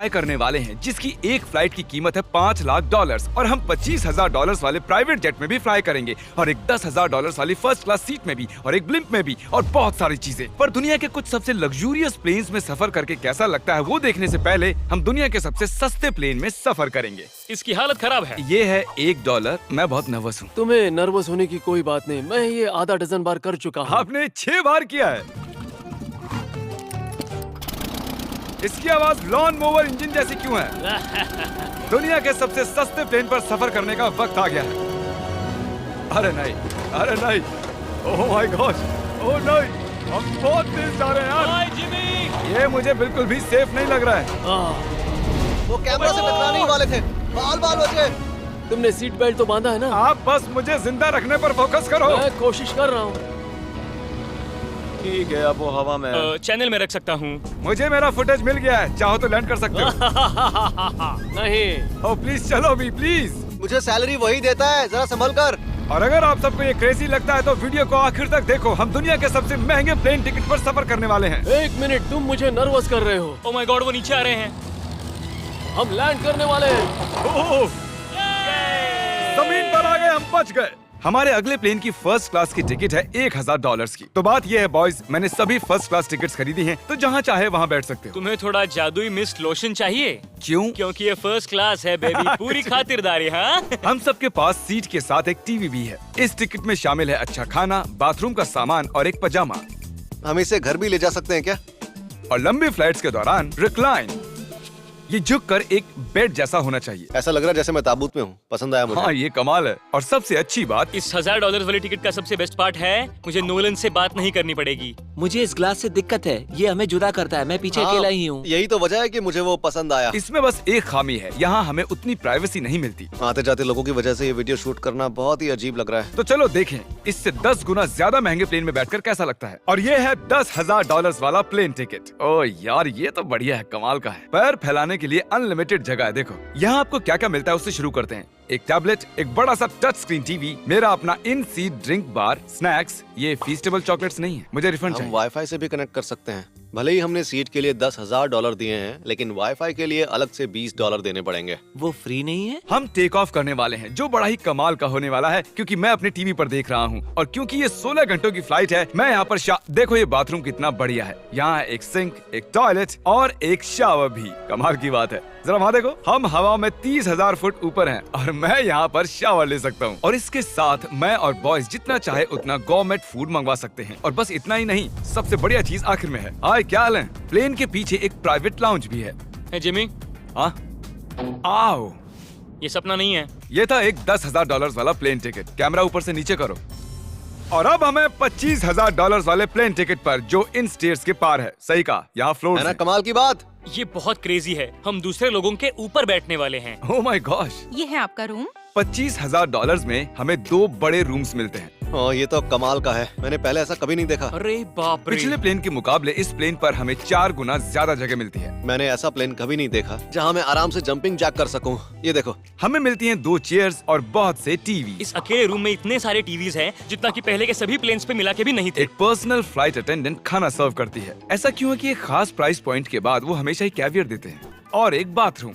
Fly करने वाले हैं जिसकी एक फ्लाइट की कीमत है $5,00,000 और हम $25,000 वाले प्राइवेट जेट में भी फ्लाई करेंगे और एक $10,000 वाली फर्स्ट क्लास सीट में भी और एक ब्लिम्प में भी और बहुत सारी चीजें। पर दुनिया के कुछ सबसे लग्जूरियस प्लेन्स में सफर करके कैसा लगता है वो देखने से पहले हम दुनिया के सबसे सस्ते प्लेन में सफर करेंगे। इसकी हालत खराब है। ये है $1। मैं बहुत नर्वस हूँ। तुम्हें नर्वस होने की कोई बात नहीं, मैं ये आधा डजन बार कर चुका हूँ। आपने 6 बार किया है। इसकी आवाज लॉन मोवर इंजन जैसी क्यों है? दुनिया के सबसे सस्ते प्लेन पर सफर करने का वक्त आ गया है। अरे नहीं, अरे नहीं, ओह माय गॉड, ओह नहीं, हम बहुत तेज जा रहे हैं यार। हाय जिमी, ये मुझे बिल्कुल भी सेफ नहीं लग रहा है। वो कैमरा से टकराने ही वाले थे, बाल बाल बचे। तुमने सीट बेल्ट तो बांधा है ना? आप बस मुझे जिंदा रखने पर फोकस करो। मैं कोशिश कर रहा हूँ। ठीक है, अब वो हवा में है। चैनल में रख सकता हूँ। मुझे मेरा फुटेज मिल गया है, चाहो तो लैंड कर सकते हो। नहीं। ओह प्लीज चलो भी प्लीज। मुझे सैलरी वही देता है, जरा संभल कर। और अगर आप सबको ये क्रेजी लगता है तो वीडियो को आखिर तक देखो। हम दुनिया के सबसे महंगे प्लेन टिकट पर सफर करने वाले हैं। 1 मिनट, तुम मुझे नर्वस कर रहे हो। ओह माय गॉड, वो नीचे आ रहे हैं। हम लैंड करने वाले हैं। ओह, जमीन पर आ गए, हम बच गए। हमारे अगले प्लेन की फर्स्ट क्लास की टिकट है $1,000 की। तो बात ये है बॉयज, मैंने सभी फर्स्ट क्लास टिकट्स खरीदी हैं, तो जहाँ चाहे वहाँ बैठ सकते हो। तुम्हें थोड़ा जादुई मिस्ट लोशन चाहिए? क्यों? क्योंकि ये फर्स्ट क्लास है बेबी, पूरी खातिरदारी। हाँ, हम सबके पास सीट के साथ एक टीवी भी है। इस टिकट में शामिल है अच्छा खाना, बाथरूम का सामान और एक पजामा। हम इसे घर भी ले जा सकते हैं क्या? और लंबी फ्लाइट्स के दौरान रिक्लाइन, ये झुक कर एक बेड जैसा होना चाहिए। ऐसा लग रहा है जैसे मैं ताबूत में हूँ। पसंद आया मुझे। हाँ, ये कमाल है। और सबसे अच्छी बात, इस $1,000 वाली टिकट का सबसे बेस्ट पार्ट है मुझे नोलन से बात नहीं करनी पड़ेगी। मुझे इस ग्लास से दिक्कत है, ये हमें जुदा करता है। मैं पीछे हाँ, अकेला ही हूँ। यही तो वजह है कि मुझे वो पसंद आया। इसमें बस एक खामी है, यहाँ हमें उतनी प्राइवेसी नहीं मिलती। आते जाते लोगों की वजह से ये वीडियो शूट करना बहुत ही अजीब लग रहा है। तो चलो देखें इससे 10 गुना ज्यादा महंगे प्लेन में बैठकर कैसा लगता है। और ये है $10,000 वाला प्लेन टिकट। ओह यार, ये तो बढ़िया है, कमाल का है। पैर फैलाने के लिए अनलिमिटेड जगह है। देखो यहाँ आपको क्या क्या मिलता है, उससे शुरू करते हैं। एक टैबलेट, एक बड़ा सा टच स्क्रीन टीवी, मेरा अपना इन सीट ड्रिंक बार, स्नैक्स। ये फीस्टेबल चॉकलेट्स नहीं है, मुझे रिफंड हम चाहिए। वाईफाई से भी कनेक्ट कर सकते हैं। भले ही हमने सीट के लिए $10,000 दिए हैं, लेकिन वाईफाई के लिए अलग से $20 देने पड़ेंगे। वो फ्री नहीं है? हम टेक ऑफ करने वाले हैं, जो बड़ा ही कमाल का होने वाला है, क्योंकि मैं अपने टीवी पर देख रहा हूँ। और क्योंकि ये 16 घंटों की फ्लाइट है, मैं यहाँ पर देखो ये बाथरूम कितना बढ़िया है। यहाँ एक सिंक, एक टॉयलेट और एक शावर भी। कमाल की बात है, जरा वहाँ देखो, हम हवा में 30,000 फुट ऊपर हैं और मैं यहाँ पर शावर ले सकता हूँ। और इसके साथ मैं और बॉयज जितना चाहे उतना गवर्नमेंट फूड मंगवा सकते हैं। और बस इतना ही नहीं, सबसे बढ़िया चीज आखिर में है। हाय, क्या हाल है? प्लेन के पीछे एक प्राइवेट लाउंज भी है। है जिमी, हाँ, आओ। ये सपना नहीं है। ये था एक $10,000 वाला प्लेन टिकट। कैमरा ऊपर से नीचे करो। और अब हमें $25,000 वाले प्लेन टिकट पर, जो इन स्टेयर्स के पार है। सही कहा, यहाँ फ्लोर है ना कमाल की बात? ये बहुत क्रेजी है, हम दूसरे लोगों के ऊपर बैठने वाले हैं। Oh my gosh. ये है आपका रूम। $25,000 में हमें 2 बड़े रूम्स मिलते हैं। हाँ, ये तो कमाल का है, मैंने पहले ऐसा कभी नहीं देखा। अरे बाप रे। पिछले प्लेन के मुकाबले इस प्लेन पर हमें 4 गुना ज्यादा जगह मिलती है। मैंने ऐसा प्लेन कभी नहीं देखा जहाँ मैं आराम से जंपिंग जैक कर सकूं। ये देखो, हमें मिलती हैं 2 चेयर्स और बहुत से टीवी। इस अकेले रूम में इतने सारे टीवीज हैं जितना कि पहले के सभी प्लेन्स पे मिला के भी नहीं थे। एक पर्सनल फ्लाइट अटेंडेंट खाना सर्व करती है। ऐसा क्यों है कि एक खास प्राइस पॉइंट के बाद वो हमेशा ही कैवियर देते हैं। और एक बाथरूम।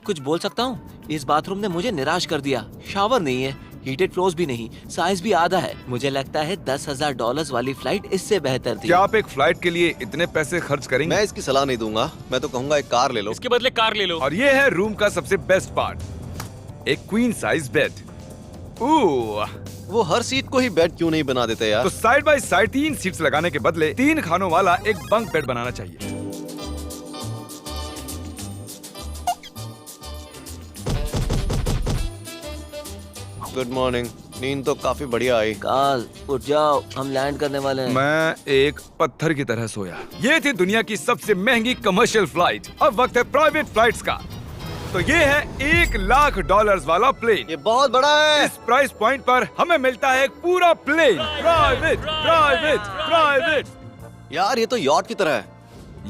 कुछ बोल सकता हूँ? इस बाथरूम ने मुझे निराश कर दिया। शावर नहीं है, हीटेड फ्लोर्स भी नहीं, साइज भी आधा है। मुझे लगता है $10,000 वाली फ्लाइट इससे बेहतर थी। क्या आप एक फ्लाइट के लिए इतने पैसे खर्च करेंगे? मैं इसकी सलाह नहीं दूंगा। मैं तो कहूँगा एक कार ले लो। इसके बदले कार ले लो। और ये है रूम का सबसे बेस्ट पार्ट, एक क्वीन साइज बेड। वो हर सीट को ही बेड क्यों नहीं बना देते यार? तो साइड बाय साइड 3 सीट्स लगाने के बदले 3 खानों वाला एक बंक बेड बनाना चाहिए। Good morning. नींद तो काफी बढ़िया आई। काल, उठ जाओ, हम लैंड करने वाले हैं। मैं एक पत्थर की तरह सोया। ये थी दुनिया की सबसे महंगी कमर्शियल फ्लाइट। अब वक्त है प्राइवेट फ्लाइट्स का। तो ये है $1,00,000 वाला प्लेन। ये बहुत बड़ा है। इस प्राइस पॉइंट पर हमें मिलता है एक पूरा प्लेन। Private, private, private. यार, ये तो यॉट की तरह है।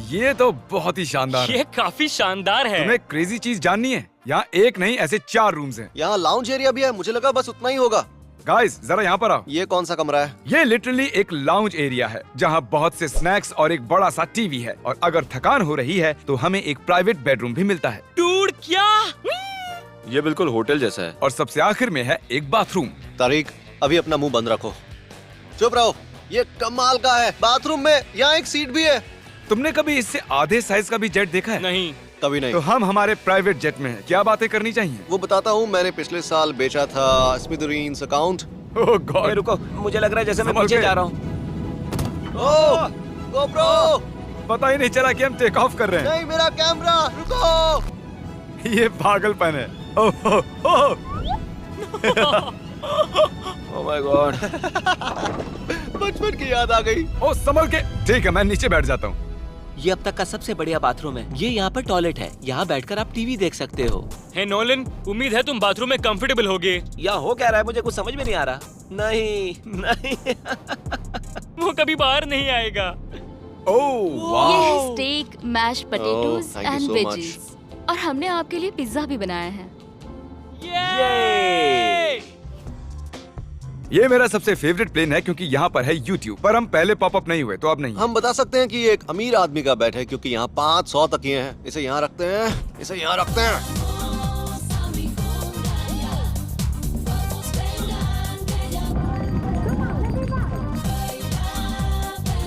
ये तो बहुत ही शानदार है। ये काफी शानदार है। तुम्हें क्रेजी चीज जाननी है? यहाँ एक नहीं, ऐसे 4 रूम्स हैं। यहाँ लाउंज एरिया भी है। मुझे लगा बस उतना ही होगा। गाइस जरा यहाँ पर आओ। ये कौन सा कमरा है? ये लिटरली एक लाउंज एरिया है जहाँ बहुत से स्नैक्स और एक बड़ा सा टीवी है, और अगर थकान हो रही है तो हमें एक प्राइवेट बेडरूम भी मिलता है। डूड क्या? ये बिल्कुल होटल जैसा है। और सबसे आखिर में है एक बाथरूम। तारिक, अभी अपना मुंह बंद रखो। चुप रहो। ये कमाल का है। बाथरूम में यहाँ एक सीट भी है। तुमने कभी इससे आधे साइज का भी जेट देखा है? नहीं। कभी नहीं। तो हम हमारे प्राइवेट जेट में हैं। क्या बातें करनी चाहिए? वो बताता हूँ, मैंने पिछले साल बेचा था स्मिथरीन्स अकाउंट। ओह ये गॉड, रुको, मुझे लग रहा है जैसे मैं संभल पीछे के। जा रहा हूँ। ओह गोप्रो, पता ही नहीं चला कि हम टेक ऑफ कर रहे हैं। नहीं मेरा कैमरा, रुको। ये पागलपन है। Oh oh, oh. Oh my god. बचपन की याद आ गई। ओह संभल के। ठीक है, मैं नीचे बैठ जाता हूँ। ये अब तक का सबसे बढ़िया बाथरूम है। ये यहाँ पर टॉयलेट है। यहाँ बैठकर आप टीवी देख सकते हो। हे नोलन, उम्मीद है तुम बाथरूम में कंफर्टेबल होगे। या हो क्या रहा है, मुझे कुछ समझ में नहीं आ रहा। नहीं नहीं। वो कभी बाहर नहीं आएगा। ओह ये वाह, है steak, mash potatoes thank you and so veggies. और हमने आपके लिए पिज्जा भी बनाया है। ये ये मेरा सबसे फेवरेट प्लेन है क्योंकि यहाँ पर है YouTube। पर हम पहले पॉपअप नहीं हुए तो अब नहीं। हम बता सकते हैं कि ये एक अमीर आदमी का बेड है क्योंकि यहाँ 500 तकिए हैं। इसे यहाँ रखते हैं, इसे यहाँ रखते हैं।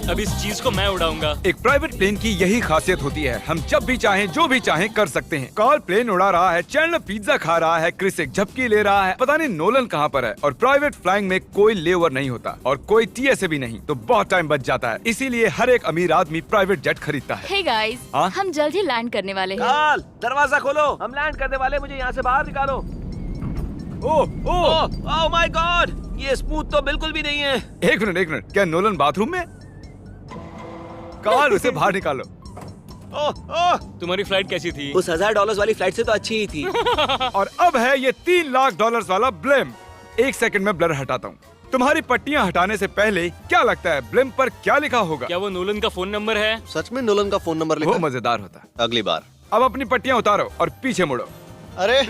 अब इस चीज को मैं उड़ाऊंगा। एक प्राइवेट प्लेन की यही खासियत होती है, हम जब भी चाहें जो भी चाहें कर सकते हैं। कार्ल प्लेन उड़ा रहा है, चैंडलर पिज्जा खा रहा है, क्रिस एक झपकी ले रहा है, पता नहीं नोलन कहाँ पर है। और प्राइवेट फ्लाइंग में कोई लेओवर नहीं होता और कोई TSA भी नहीं, तो बहुत टाइम बच जाता है। इसीलिए हर एक अमीर आदमी प्राइवेट जेट खरीदता है। हे गाइस, हाँ? हम जल्द ही लैंड करने वाले हैं। काल, दरवाजा खोलो, हम लैंड करने वाले। मुझे यहाँ से बाहर निकालो। ओह ओह, ओह माय गॉड, ये स्मूथ तो बिल्कुल भी नहीं है। एक मिनट, क्या नोलन बाथरूम में? कार्ल उसे बाहर निकालो। ओह ओह, तुम्हारी फ्लाइट कैसी थी? उस $1000 वाली फ्लाइट से तो अच्छी ही थी। और अब है ये $3 लाख वाला ब्लिम्प। एक सेकंड में ब्लर हटाता हूँ। तुम्हारी पट्टियाँ हटाने से पहले क्या लगता है ब्लिम्प पर क्या लिखा होगा? क्या वो नोलन का फोन नंबर है? सच में नोलन का फोन नंबर लिखा वो है? मजेदार होता। अगली बार। अब अपनी पट्टियाँ उतारो और पीछे मुड़ो। अरे I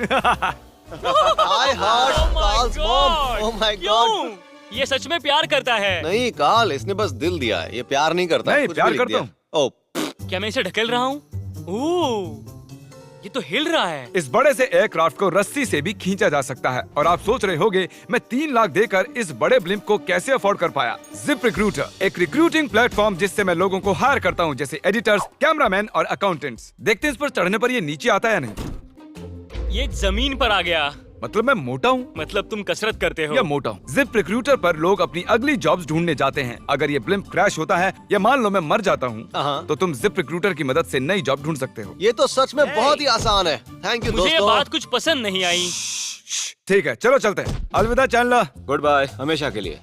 heart Carl's mom. Oh my god. क्यों? ये सच में प्यार करता है। नहीं कार्ल, इसने बस दिल दिया है, ये प्यार नहीं करता। नहीं, कुछ प्यार भी लिख करता दिया। हूँ। ओह, क्या मैं इसे ढकेल रहा हूँ? ओह, ये तो हिल रहा है। इस बड़े से एयरक्राफ्ट को रस्सी से भी खींचा जा सकता है। और आप सोच रहे होंगे मैं 3 लाख देकर इस बड़े ब्लिम्प को कैसे अफोर्ड कर पाया। जिप रिक्रूटर, एक रिक्रूटिंग प्लेटफॉर्म जिससे मैं लोगों को हायर करता हूँ, जैसे एडिटर्स, कैमरामैन और अकाउंटेंट्स। देखते हैं इस पर चढ़ने पर ये नीचे आता है या नहीं। ये जमीन पर आ गया। मतलब मैं मोटा हूँ मतलब तुम कसरत करते हो। या मोटा हूँ। जिप रिक्रूटर पर लोग अपनी अगली जॉब्स ढूंढने जाते हैं। अगर ये ब्लिम्प क्रैश होता है या मान लो मैं मर जाता हूँ, हाँ। तो तुम जिप रिक्रूटर की मदद से नई जॉब ढूंढ सकते हो। ये तो सच में बहुत ही आसान है। थैंक यू मुझे ये दोस्तों। बात कुछ पसंद नहीं आई। ठीक है, चलो चलते हैं। अलविदा चैंडलर। गुड बाय, हमेशा के लिए।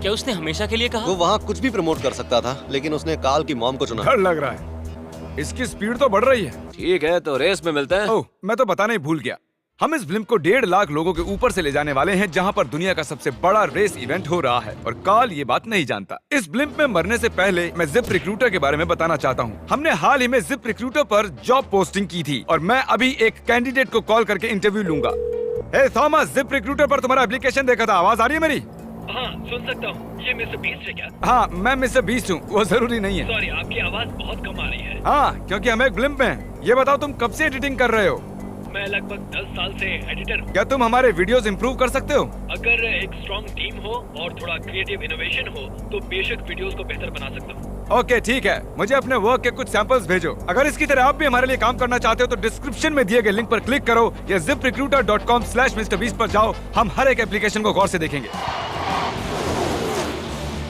क्या उसने हमेशा के लिए कहा? वो वहाँ कुछ भी प्रमोट कर सकता था, लेकिन उसने कार्ल की मॉम को चुना। डर लग रहा है, इसकी स्पीड तो बढ़ रही है। ठीक है, तो रेस में मिलते हैं। ओह, मैं तो बताना ही भूल गया। हम इस ब्लिम्प को 1.5 लाख लोगों के ऊपर से ले जाने वाले हैं, जहां पर दुनिया का सबसे बड़ा रेस इवेंट हो रहा है। और कार्ल ये बात नहीं जानता। इस ब्लिम्प में मरने से पहले मैं जिप रिक्रूटर के बारे में बताना चाहता हूँ। हमने हाल ही में जिप रिक्रूटर पर जॉब पोस्टिंग की थी और मैं अभी एक कैंडिडेट को कॉल करके इंटरव्यू लूंगा। हे थॉमस, जिप रिक्रूटर पर तुम्हारा एप्लीकेशन देखा था। आवाज आ रही है मेरी? हाँ, सुन सकता हूँ। ये मिस्टर बीस्ट है क्या? हाँ, मैं मिस्टर बीस्ट हूँ। वो जरूरी नहीं है। सॉरी, आपकी आवाज बहुत कम आ रही है। हाँ, क्योंकि हम एक ब्लिम्प में हैं। ये बताओ तुम कब से एडिटिंग कर रहे हो? मैं लगभग 10 साल से एडिटर हूँ। क्या तुम हमारे वीडियोस इंप्रूव कर सकते हो? अगर एक स्ट्रॉन्ग टीम हो और थोड़ा क्रिएटिव इनोवेशन हो तो बेशक वीडियोस को बेहतर बना सकता हूँ। ओके, ठीक है। मुझे अपने वर्क के कुछ सैंपल्स भेजो। अगर इसकी तरह आप भी हमारे लिए काम करना चाहते हो तो डिस्क्रिप्शन में दिए गए लिंक पर क्लिक करो या ziprecruiter.com/MrBeast पर जाओ। हम हर एक एप्लीकेशन को गौर से देखेंगे।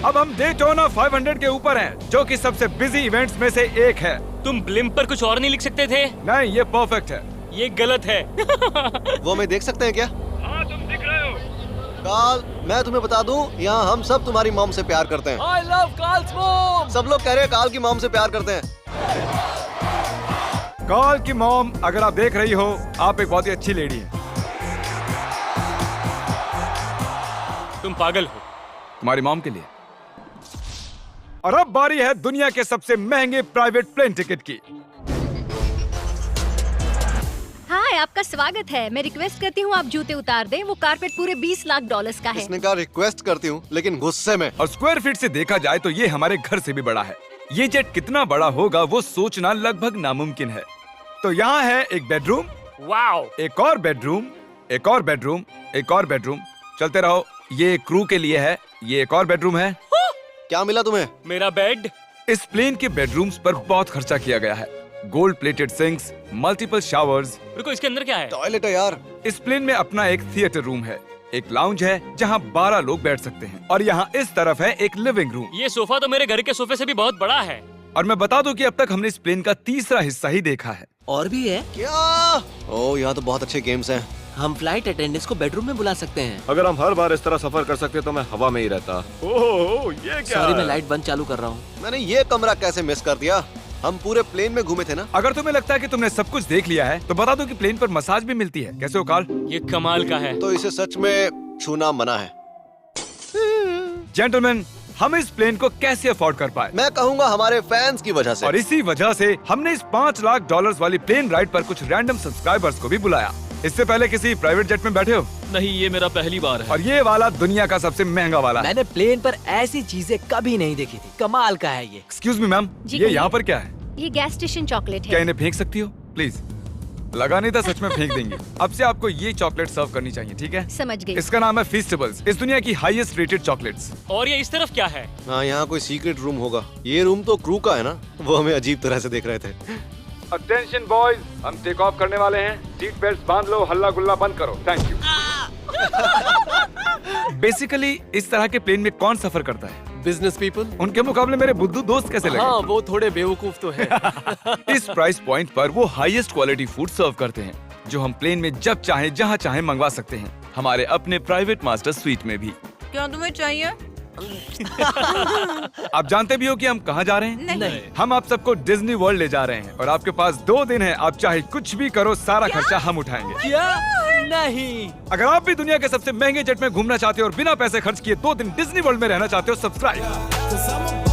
अब हम डेटोना 500 के ऊपर हैं, जो कि सबसे बिजी इवेंट्स में से एक है। तुम ब्लिम्प पर कुछ और नहीं लिख सकते थे? नहीं, ये परफेक्ट है। ये गलत है। वो हमें देख सकते हैं क्या? हाँ, तुम दिख रहे हो। कार्ल, मैं तुम्हें बता दूं, यहाँ हम सब तुम्हारी मॉम से प्यार करते हैं। I love Carl's mom. सब लोग कह रहे हैं कार्ल की मॉम से प्यार करते हैं। कार्ल की मॉम, अगर आप देख रही हो, आप एक बहुत ही अच्छी लेडी है। तुम पागल हो। तुम्हारी मॉम के लिए। और अब बारी है दुनिया के सबसे महंगे प्राइवेट प्लेन टिकट की। हाय हाय, आपका स्वागत है। मैं रिक्वेस्ट करती हूँ आप जूते उतार दें। वो कारपेट पूरे 20 लाख डॉलर्स का है। इसने कहा रिक्वेस्ट करती हूँ, लेकिन गुस्से में। और स्क्वायर फीट से देखा जाए तो ये हमारे घर से भी बड़ा है। ये जेट कितना बड़ा होगा वो सोचना लगभग नामुमकिन है। तो यहाँ है एक बेडरूम, वाओ, एक और बेडरूम, एक और बेडरूम, एक और बेडरूम। चलते रहो। ये क्रू के लिए है। ये एक और बेडरूम है। क्या मिला तुम्हें? मेरा बेड। इस प्लेन के बेडरूम्स पर बहुत खर्चा किया गया है। Gold plated sinks, multiple showers. रुको, इसके अंदर क्या है? टॉयलेट है यार। इस प्लेन में अपना एक थिएटर रूम है, एक लाउंज है जहाँ 12 लोग बैठ सकते हैं, और यहाँ इस तरफ है एक लिविंग रूम। ये सोफा तो मेरे घर के सोफे से भी बहुत बड़ा है। और मैं बता दूं कि अब तक हमने इस प्लेन का तीसरा हिस्सा ही देखा है। और भी है। क्या? ओह, यहाँ तो बहुत अच्छे गेम्स हैं। हम फ्लाइट अटेंडेंट्स को बेडरूम में बुला सकते हैं। अगर हम हर बार इस तरह सफर कर सकते तो मैं हवा में ही रहता। ओह, ये क्या? सॉरी, मैं लाइट बंद चालू कर रहा हूँ। मैंने ये कमरा कैसे मिस कर दिया? हम पूरे प्लेन में घूमे थे ना। अगर तुम्हें लगता है कि तुमने सब कुछ देख लिया है तो बता दो कि प्लेन पर मसाज भी मिलती है। कैसे हो कार्ल? ये कमाल का है। तो इसे सच में छूना मना है। जेंटलमैन, हम इस प्लेन को कैसे अफोर्ड कर पाए? मैं कहूँगा हमारे फैंस की वजह से। और इसी वजह से हमने इस 5 लाख डॉलर्स वाली प्लेन राइड पर कुछ रैंडम सब्सक्राइबर्स को भी बुलाया। इससे पहले किसी प्राइवेट जेट में बैठे हो? नहीं, ये मेरा पहली बार है। और ये वाला दुनिया का सबसे महंगा वाला है। मैंने प्लेन पर ऐसी चीजें कभी नहीं देखी थी। कमाल का है ये। एक्सक्यूज मी मैम, जी ये कहिए। यहाँ पर क्या है? ये गैस स्टेशन चॉकलेट क्या है। इन्हें फेंक सकती हो प्लीज? लगा नहीं था, सच में फेंक देंगे। अब से आपको ये चॉकलेट सर्व करनी चाहिए, ठीक है? समझ गई। इसका नाम है फीस्टेबल्स, इस दुनिया की हाईएस्ट रेटेड चॉकलेट्स। और ये इस तरफ क्या है? हाँ, यहाँ कोई सीक्रेट रूम होगा। ये रूम तो क्रू का है ना, वो हमें अजीब तरह से देख रहे थे। अटेंशन बॉयज, हम टेक ऑफ करने वाले हैं। सीट बेल्ट बांध लो, हल्ला गुल्ला बंद करो। Thank you. बेसिकली इस तरह के प्लेन में कौन सफर करता है? Business people. उनके मुकाबले मेरे बुद्धू दोस्त कैसे लगे? हाँ, वो थोड़े बेवकूफ तो है। इस प्राइस पॉइंट पर वो हाईएस्ट क्वालिटी फूड सर्व करते हैं, जो हम प्लेन में जब चाहे जहाँ चाहे मंगवा सकते हैं, हमारे अपने प्राइवेट मास्टर स्वीट में भी। क्या तुम्हें चाहिए? आप जानते भी हो कि हम कहाँ जा रहे हैं? नहीं। हम आप सबको डिज्नी वर्ल्ड ले जा रहे हैं, और आपके पास 2 दिन है। आप चाहे कुछ भी करो, सारा खर्चा हम उठाएंगे। क्या? नहीं। अगर आप भी दुनिया के सबसे महंगे जेट में घूमना चाहते हो और बिना पैसे खर्च किए 2 दिन डिज्नी वर्ल्ड में रहना चाहते हो, सब्सक्राइब।